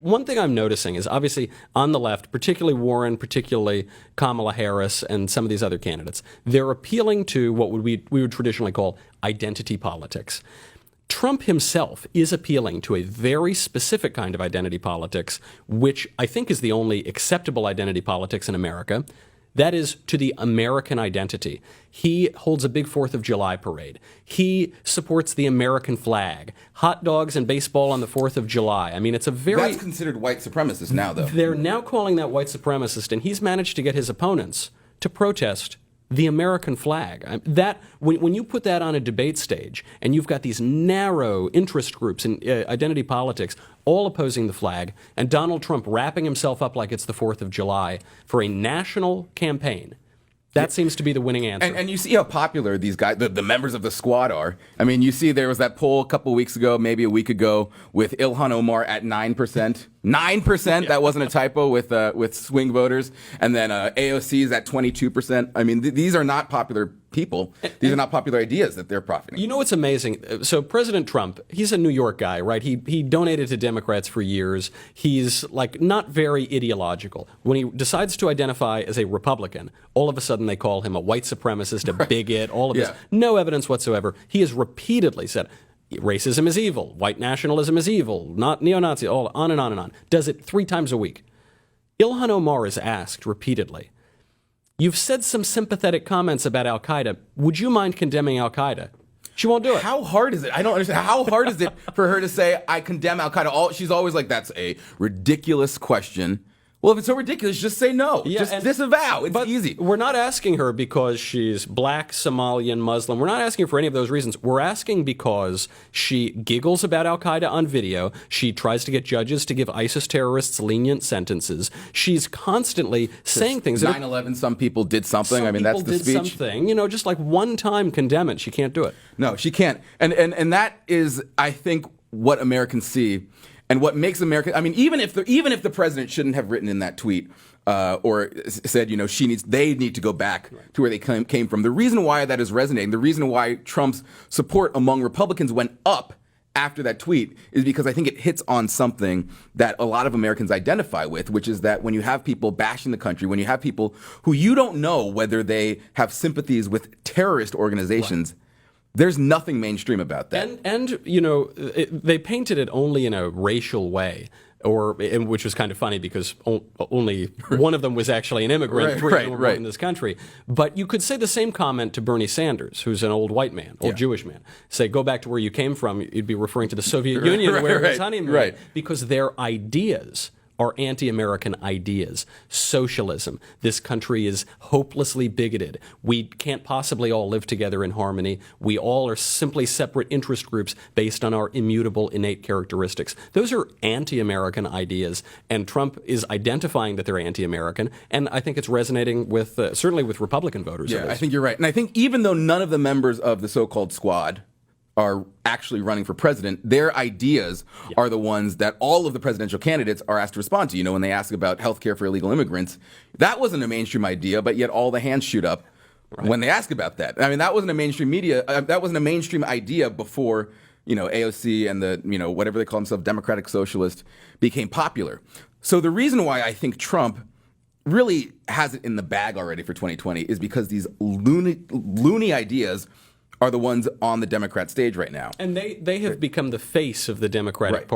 One thing I'm noticing is obviously on the left, particularly Warren, particularly Kamala Harris, and some of these other candidates, they're appealing to what we would traditionally call identity politics. Trump himself is appealing to a very specific kind of identity politics, which I think is the only acceptable identity politics in America. That is to the American identity. He holds a big 4th of July parade. He supports the American flag. Hot dogs and baseball on the 4th of July. I mean, it's a very... That's considered white supremacist now, though. They're now calling that white supremacist, and he's managed to get his opponents to protest the American flag. That when you put that on a debate stage and you've got these narrow interest groups in identity politics all opposing the flag, and Donald Trump wrapping himself up like it's the 4th of July for a national campaign, that seems to be the winning answer. And you see how popular these guys, the members of the squad are. I mean, you see there was that poll a couple weeks ago, maybe a week ago, with Ilhan Omar at 9%. 9%, yeah. That wasn't a typo with swing voters. And then AOC's at 22%. I mean, these are not popular people. These are not popular ideas that they're profiting. You know what's amazing? So President Trump, he's a New York guy, right? He donated to Democrats for years. He's like not very ideological. When he decides to identify as a Republican, all of a sudden they call him a white supremacist, a bigot, all of this. No evidence whatsoever. He has repeatedly said, racism is evil, white nationalism is evil, not neo-Nazi, all on and on and on. Does it 3 times a week. Ilhan Omar is asked repeatedly, you've said some sympathetic comments about al-Qaeda. Would you mind condemning al-Qaeda? She won't do it. How hard is it? I don't understand. How hard is it for her to say, I condemn al-Qaeda? She's always like, that's a ridiculous question. Well, if it's so ridiculous, just say no. Yeah, just disavow. It's easy. We're not asking her because she's black, Somalian, Muslim. We're not asking her for any of those reasons. We're asking because she giggles about al-Qaeda on video. She tries to get judges to give ISIS terrorists lenient sentences. She's constantly saying things. 9/11, some people did something. I mean, that's the speech. Some people did something. You know, just like one time condemn it. She can't do it. No, she can't. And that is, I think, what Americans see. And what makes America, I mean, even if the president shouldn't have written in that tweet or said, you know, they need to go back to where they came from. The reason why that is resonating, the reason why Trump's support among Republicans went up after that tweet is because I think it hits on something that a lot of Americans identify with, which is that when you have people bashing the country, when you have people who you don't know whether they have sympathies with terrorist organizations, there's nothing mainstream about that. And you know, they painted it only in a racial way, which was kind of funny because only one of them was actually an immigrant, three in this country. But you could say the same comment to Bernie Sanders, who's an old white man, Jewish man. Say, go back to where you came from. You'd be referring to the Soviet Union where it was honeymoon. Because their ideas are anti-American ideas. Socialism. This country is hopelessly bigoted. We can't possibly all live together in harmony. We all are simply separate interest groups based on our immutable innate characteristics. Those are anti-American ideas, and Trump is identifying that they're anti-American, and I think it's resonating with, certainly with Republican voters. Yeah, I think you're right. And I think even though none of the members of the so-called squad are actually running for president, their ideas are the ones that all of the presidential candidates are asked to respond to. You know, when they ask about health care for illegal immigrants, that wasn't a mainstream idea, but yet all the hands shoot up when they ask about that. I mean, that wasn't a mainstream that wasn't a mainstream idea before, you know, AOC and the, you know, whatever they call themselves, Democratic Socialist, became popular. So the reason why I think Trump really has it in the bag already for 2020 is because these loony ideas are the ones on the Democrat stage right now. And they have become the face of the Democratic Party.